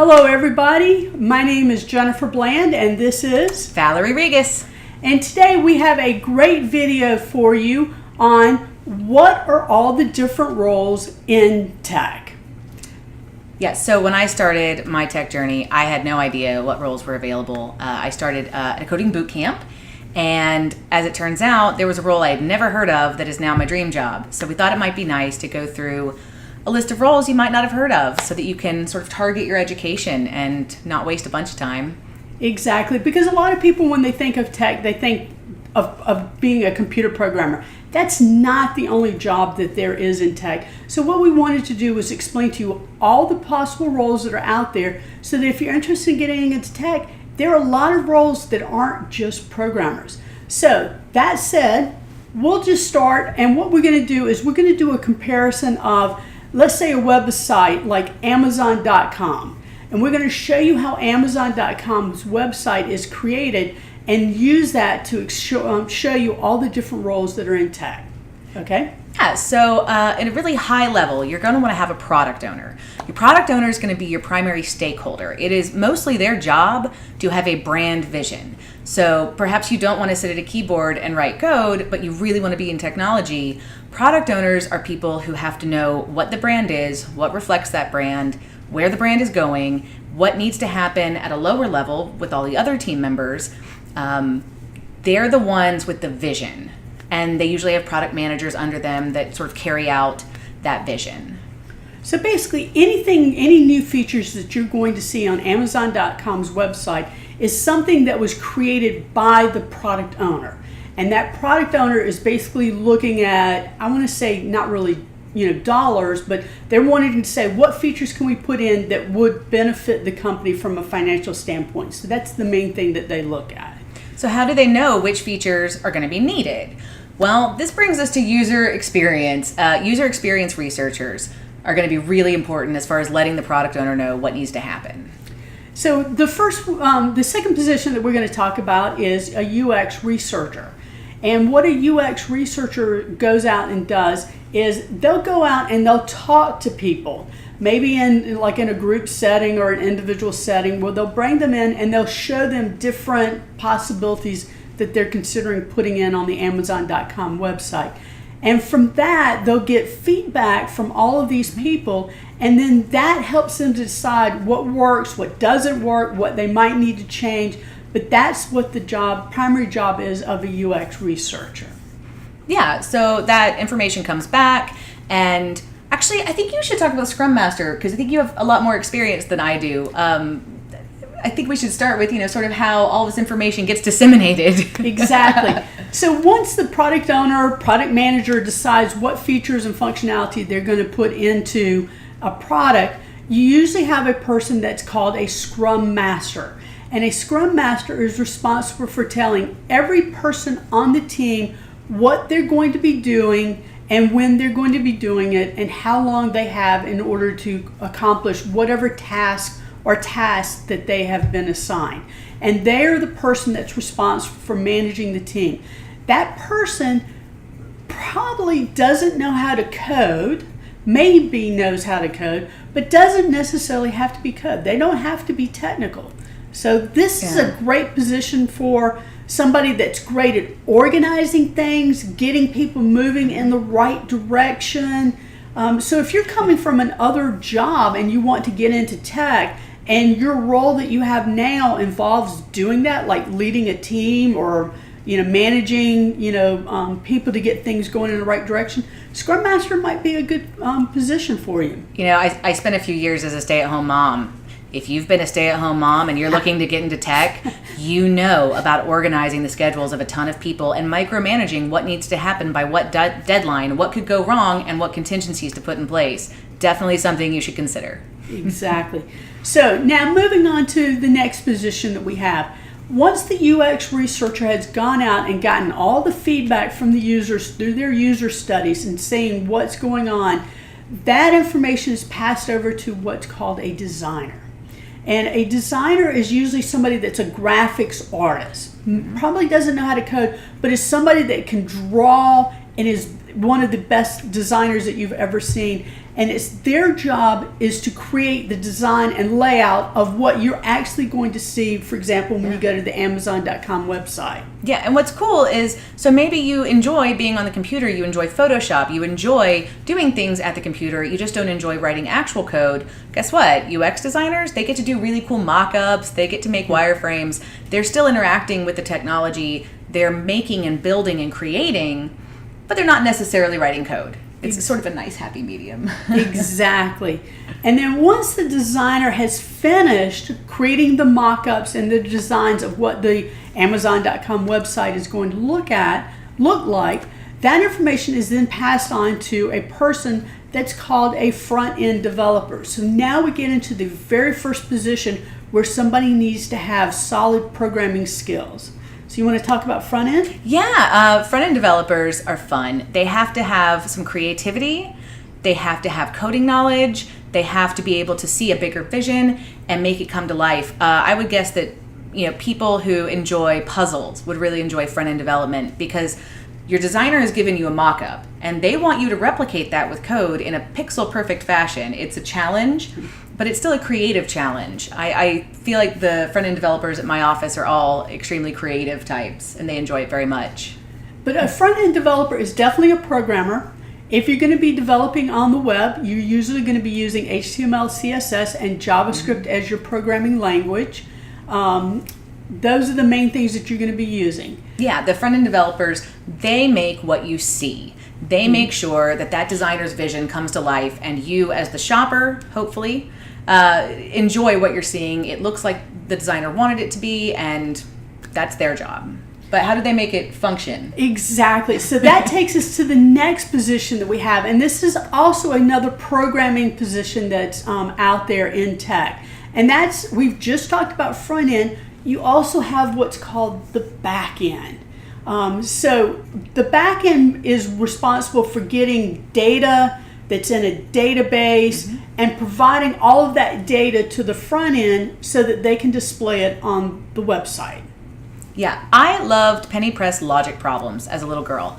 Hello everybody, my name is Jennifer Bland and this is Valerie Regis. And today we have a great video for you on what are all the different roles in tech. Yes, so when I started my tech journey, I had no idea what roles were available. I started at a coding boot camp, and as it turns out, there was a role I had never heard of that is now my dream job. So we thought it might be nice to go through a list of roles you might not have heard of so that you can sort of target your education and not waste a bunch of time. Exactly, because a lot of people when they think of tech, they think of being a computer programmer. That's not the only job that there is in tech. So what we wanted to do was explain to you all the possible roles that are out there so that if you're interested in getting into tech, there are a lot of roles that aren't just programmers. So that said, we'll just start, and what we're going to do is we're going to do a comparison of, let's say, a website like Amazon.com. And we're going to show you how Amazon.com's website is created and use that to show you all the different roles that are in tech. Okay? Yeah, so at a really high level, you're going to want to have a product owner. Your product owner is going to be your primary stakeholder. It is mostly their job to have a brand vision. So perhaps you don't want to sit at a keyboard and write code, but you really want to be in technology. Product owners are people who have to know what the brand is, what reflects that brand, where the brand is going, what needs to happen at a lower level with all the other team members. They're the ones with the vision. And they usually have product managers under them that sort of carry out that vision. So basically any new features that you're going to see on Amazon.com's website is something that was created by the product owner. And that product owner is basically looking at, I want to say not really, dollars, but they're wanting to say what features can we put in that would benefit the company from a financial standpoint. So that's the main thing that they look at. So how do they know which features are going to be needed? Well, this brings us to user experience. User experience researchers are going to be really important as far as letting the product owner know what needs to happen. So the second position that we're going to talk about is a UX researcher. And what a UX researcher goes out and does is they'll go out and they'll talk to people, maybe in a group setting or an individual setting, where they'll bring them in and they'll show them different possibilities that they're considering putting in on the Amazon.com website. And from that, they'll get feedback from all of these people, and then that helps them to decide what works, what doesn't work, what they might need to change. But that's what the primary job is of a UX researcher. Yeah, so that information comes back, and actually, I think you should talk about Scrum Master, because I think you have a lot more experience than I do. I think we should start with, sort of how all this information gets disseminated. Exactly. So once the product owner, product manager decides what features and functionality they're going to put into a product, you usually have a person that's called a Scrum Master. And a Scrum Master is responsible for telling every person on the team what they're going to be doing and when they're going to be doing it and how long they have in order to accomplish whatever task or tasks that they have been assigned. And they're the person that's responsible for managing the team. That person probably doesn't know how to code, maybe knows how to code, but doesn't necessarily have to be code. They don't have to be technical. So this is a great position for somebody that's great at organizing things, getting people moving in the right direction. So if you're coming from another job and you want to get into tech, and your role that you have now involves doing that, like leading a team or managing people to get things going in the right direction, Scrum Master might be a good position for you. I spent a few years as a stay-at-home mom. If you've been a stay-at-home mom and you're looking to get into tech, you know about organizing the schedules of a ton of people and micromanaging what needs to happen by what deadline, what could go wrong, and what contingencies to put in place. Definitely something you should consider. Exactly. So now moving on to the next position that we have. Once the UX researcher has gone out and gotten all the feedback from the users through their user studies and seeing what's going on, that information is passed over to what's called a designer. And a designer is usually somebody that's a graphics artist. Probably doesn't know how to code, but is somebody that can draw and is one of the best designers that you've ever seen. And it's their job is to create the design and layout of what you're actually going to see, for example, when you go to the Amazon.com website. Yeah, and what's cool is, so maybe you enjoy being on the computer, you enjoy Photoshop, you enjoy doing things at the computer, you just don't enjoy writing actual code. Guess what? UX designers, they get to do really cool mock-ups, they get to make wireframes, they're still interacting with the technology, they're making and building and creating, but they're not necessarily writing code. It's sort of a nice happy medium. Exactly. And then once the designer has finished creating the mock-ups and the designs of what the Amazon.com website is going to look like, that information is then passed on to a person that's called a front-end developer. So now we get into the very first position where somebody needs to have solid programming skills. So you want to talk about front end? Yeah, front end developers are fun. They have to have some creativity. They have to have coding knowledge. They have to be able to see a bigger vision and make it come to life. I would guess that people who enjoy puzzles would really enjoy front end development, because your designer has given you a mock-up and they want you to replicate that with code in a pixel perfect fashion. It's a challenge, but it's still a creative challenge. I feel like the front-end developers at my office are all extremely creative types, and they enjoy it very much. But a front-end developer is definitely a programmer. If you're going to be developing on the web, you're usually going to be using HTML, CSS, and JavaScript as your programming language. Those are the main things that you're going to be using. Yeah, the front-end developers, they make what you see. They make sure that that designer's vision comes to life, and you as the shopper, hopefully, enjoy what you're seeing. It looks like the designer wanted it to be, and that's their job. But how do they make it function? Exactly. So that takes us to the next position that we have, and this is also another programming position that's out there in tech. And that's, we've just talked about front end. You also have what's called the back end. So the back end is responsible for getting data that's in a database and providing all of that data to the front end so that they can display it on the website. Yeah, I loved penny press logic problems as a little girl.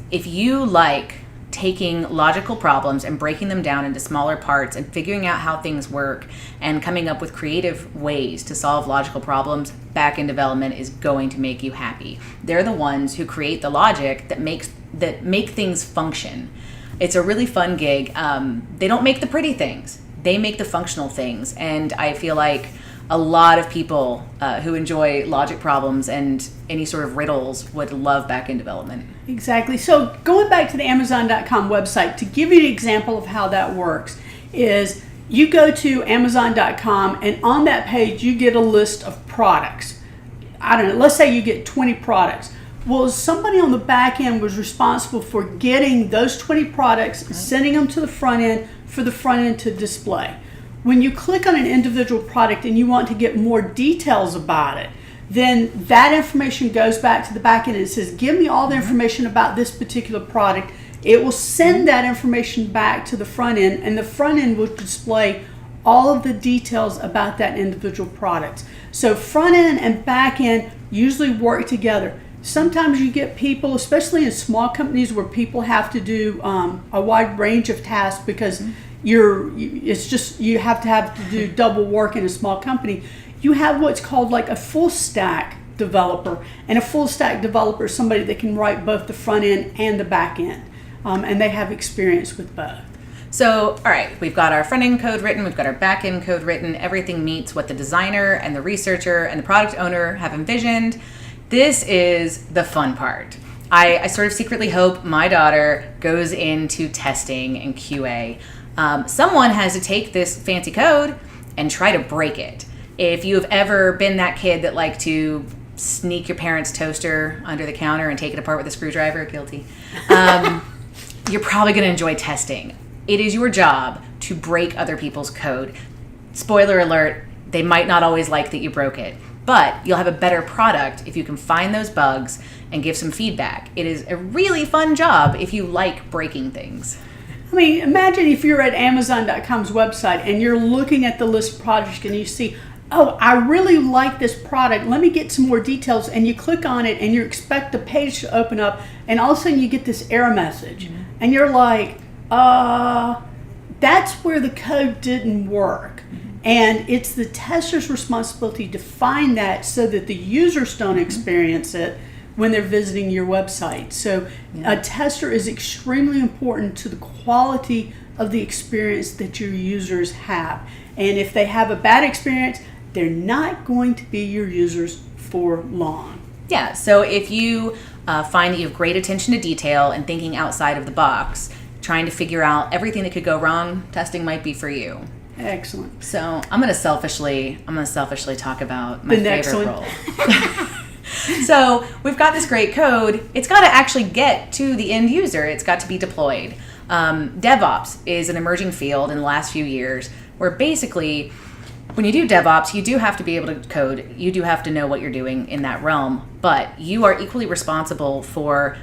If you like taking logical problems and breaking them down into smaller parts and figuring out how things work and coming up with creative ways to solve logical problems, back-end development is going to make you happy. They're the ones who create the logic that make things function. It's a really fun gig. They don't make the pretty things. They make the functional things. And I feel like a lot of people who enjoy logic problems and any sort of riddles would love back-end development. Exactly. So going back to the Amazon.com website, to give you an example of how that works, is you go to Amazon.com and on that page you get a list of products. I don't know, let's say you get 20 products. Well, somebody on the back end was responsible for getting those 20 products, sending them to the front end for the front end to display. When you click on an individual product and you want to get more details about it, then that information goes back to the back end and it says, give me all the information about this particular product. It will send that information back to the front end, and the front end will display all of the details about that individual product. So front end and back end usually work together. Sometimes you get people, especially in small companies where people have to do a wide range of tasks because you have to do double work in a small company. You have what's called like a full stack developer, and a full stack developer is somebody that can write both the front end and the back end, and they have experience with both. So, all right, we've got our front end code written, we've got our back end code written, everything meets what the designer and the researcher and the product owner have envisioned. This is the fun part. I sort of secretly hope my daughter goes into testing and QA. Someone has to take this fancy code and try to break it. If you've ever been that kid that liked to sneak your parents' toaster under the counter and take it apart with a screwdriver, guilty, you're probably going to enjoy testing. It is your job to break other people's code. Spoiler alert, they might not always like that you broke it, but you'll have a better product if you can find those bugs and give some feedback. It is a really fun job if you like breaking things. I mean, imagine if you're at Amazon.com's website and you're looking at the list of products and you see, oh, I really like this product. Let me get some more details. And you click on it and you expect the page to open up. And all of a sudden you get this error message. And you're like, that's where the code didn't work. And it's the tester's responsibility to find that so that the users don't experience it when they're visiting your website. So a tester is extremely important to the quality of the experience that your users have. And if they have a bad experience, they're not going to be your users for long. Yeah, so if you find that you have great attention to detail and thinking outside of the box, trying to figure out everything that could go wrong, testing might be for you. Excellent. So I'm gonna selfishly talk about my favorite role. So we've got this great code. It's got to actually get to the end user. It's got to be deployed. DevOps is an emerging field in the last few years where basically when you do DevOps, you do have to be able to code. You do have to know what you're doing in that realm, but you are equally responsible for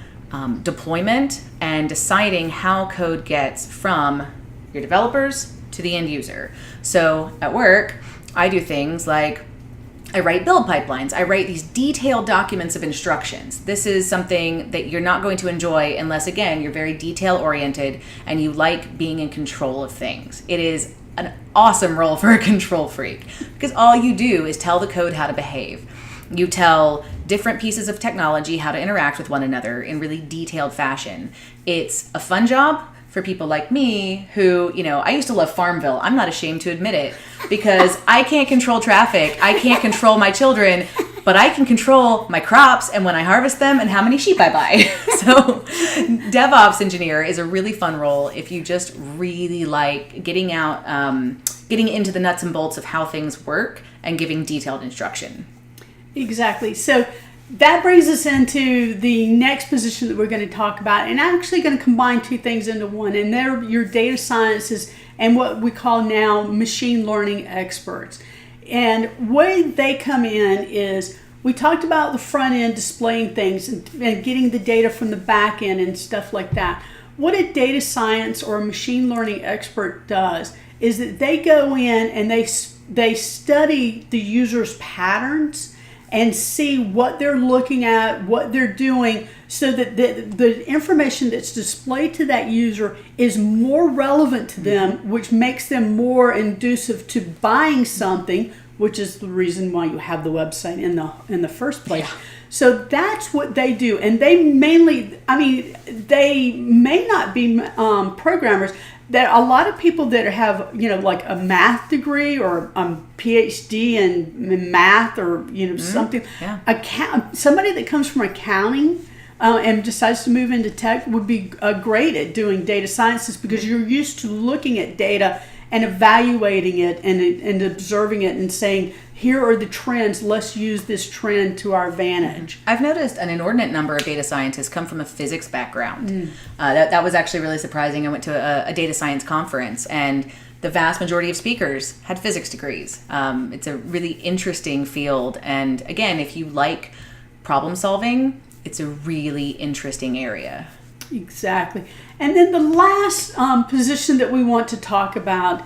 deployment and deciding how code gets from your developers to the end user. So at work, I do things like I write build pipelines. I write these detailed documents of instructions. This is something that you're not going to enjoy unless, again, you're very detail oriented and you like being in control of things. It is an awesome role for a control freak because all you do is tell the code how to behave. You tell different pieces of technology how to interact with one another in really detailed fashion. It's a fun job for people like me who, I used to love Farmville. I'm not ashamed to admit it because I can't control traffic. I can't control my children, but I can control my crops and when I harvest them and how many sheep I buy. So DevOps engineer is a really fun role if you just really like getting into the nuts and bolts of how things work and giving detailed instruction. Exactly. So that brings us into the next position that we're going to talk about, and I'm actually going to combine two things into one, and they're your data scientists and what we call now machine learning experts. And where they come in is we talked about the front end displaying things and getting the data from the back end and stuff like that. What a data science or a machine learning expert does is that they go in and they study the user's patterns and see what they're looking at, what they're doing, so that the information that's displayed to that user is more relevant to them, which makes them more inducive to buying something, which is the reason why you have the website in the first place. Yeah. So that's what they do. And they mainly, they may not be programmers. There are a lot of people that have, like a math degree or a PhD in math or, something. Yeah. Somebody that comes from accounting and decides to move into tech would be great at doing data sciences because you're used to looking at data and evaluating it and observing it and saying, here are the trends, let's use this trend to our advantage. I've noticed an inordinate number of data scientists come from a physics background. That was actually really surprising. I went to a data science conference and the vast majority of speakers had physics degrees. It's a really interesting field. And again, if you like problem solving, it's a really interesting area. Exactly. And then the last position that we want to talk about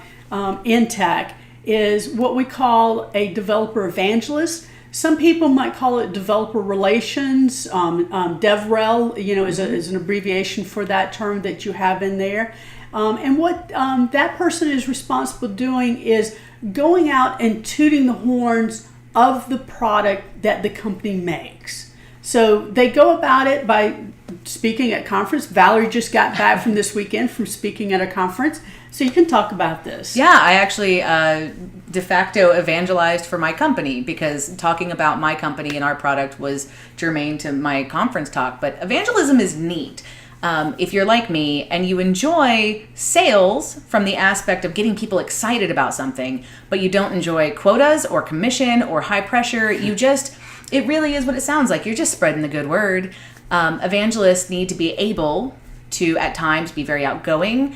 in tech is what we call a developer evangelist. Some people might call it developer relations. DevRel, is an abbreviation for that term that you have in there. And what that person is responsible doing is going out and tooting the horns of the product that the company makes. So they go about it by speaking at conference. Valerie just got back from this weekend from speaking at a conference. So you can talk about this. Yeah, I actually de facto evangelized for my company because talking about my company and our product was germane to my conference talk. But evangelism is neat. If you're like me and you enjoy sales from the aspect of getting people excited about something, but you don't enjoy quotas or commission or high pressure, it really is what it sounds like. You're just spreading the good word. Evangelists need to be able to, at times, be very outgoing,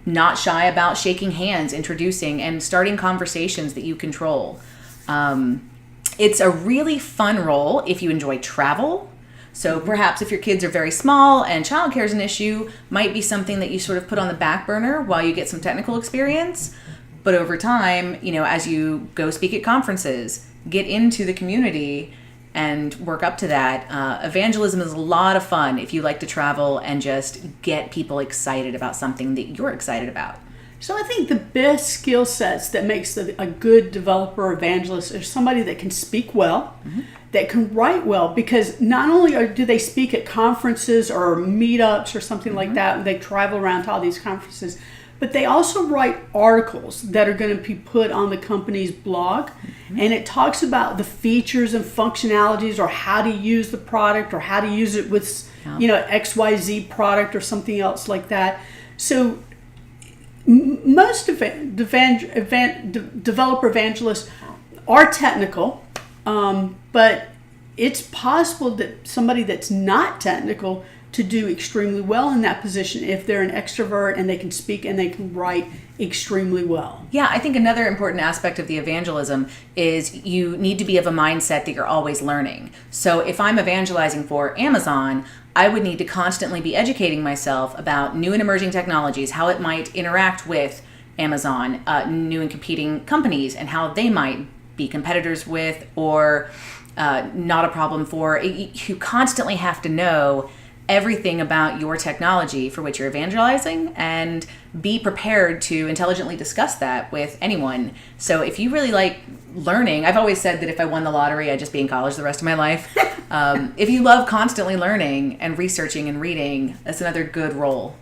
not shy about shaking hands, introducing, and starting conversations that you control. It's a really fun role if you enjoy travel. So perhaps if your kids are very small and childcare is an issue, might be something that you sort of put on the back burner while you get some technical experience. But over time, as you go speak at conferences, get into the community and work up to that. Evangelism is a lot of fun if you like to travel and just get people excited about something that you're excited about. So I think the best skill sets that makes a good developer evangelist is somebody that can speak well, that can write well, because not only do they speak at conferences or meetups or something like that, and they travel around to all these conferences, but they also write articles that are going to be put on the company's blog. And it talks about the features and functionalities, or how to use the product, or how to use it with, XYZ product or something else like that. So most developer evangelists are technical, but it's possible that somebody that's not technical to do extremely well in that position if they're an extrovert and they can speak and they can write extremely well. Yeah, I think another important aspect of the evangelism is you need to be of a mindset that you're always learning. So if I'm evangelizing for Amazon, I would need to constantly be educating myself about new and emerging technologies, how it might interact with Amazon, new and competing companies, and how they might be competitors with or not a problem for. You constantly have to know everything about your technology for which you're evangelizing, and be prepared to intelligently discuss that with anyone. So if you really like learning, I've always said that if I won the lottery, I'd just be in college the rest of my life. If you love constantly learning and researching and reading, that's another good role.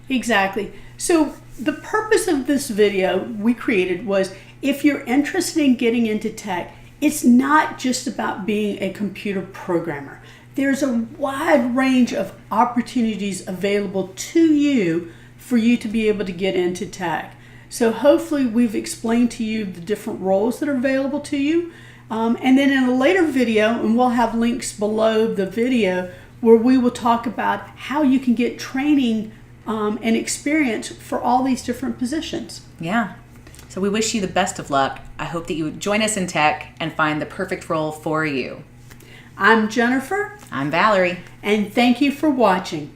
Exactly. So the purpose of this video we created was, if you're interested in getting into tech, it's not just about being a computer programmer. There's a wide range of opportunities available to you for you to be able to get into tech. So hopefully we've explained to you the different roles that are available to you. And then in a later video, and we'll have links below the video, where we will talk about how you can get training and experience for all these different positions. Yeah. So we wish you the best of luck. I hope that you would join us in tech and find the perfect role for you. I'm Jennifer. I'm Valerie. And thank you for watching.